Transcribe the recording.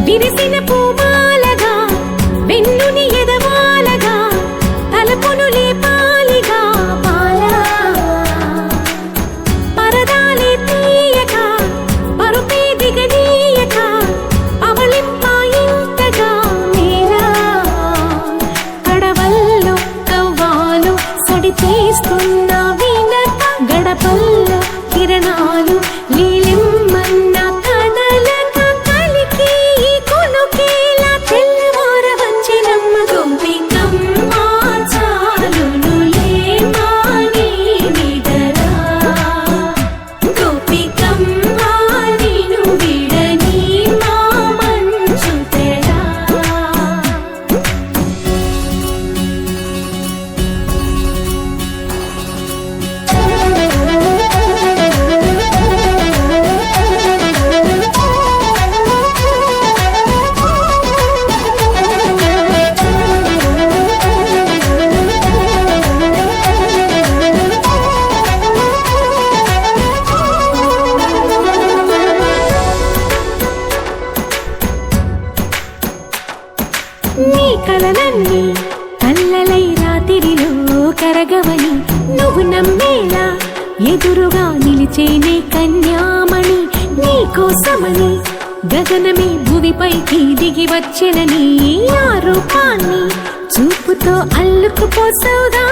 విరిసిన పూమాలగా వెన్నుని ఎదవాలగా తలపును లేపాలిగా బాలా పరదాలే తీయక పరుపే దిగనీయక అవలింపాయింతగా మేరా కడవల్లో కవ్వాలు సడి చేస్తున్న వినత గడపల్లో కిరణాలు నీలిమ్మన్న నీ కలలన్నీ కల్లలై రాత్రిలో కరగవని నువ్వు నమ్మేలా ఎదురుగా నిలిచేనే కన్యామణి నీ కోసమని గగనమే భూమిపైకి దిగి వచ్చెనని ఆ రూపాన్ని చూపుతో అల్లుకుపోసౌదా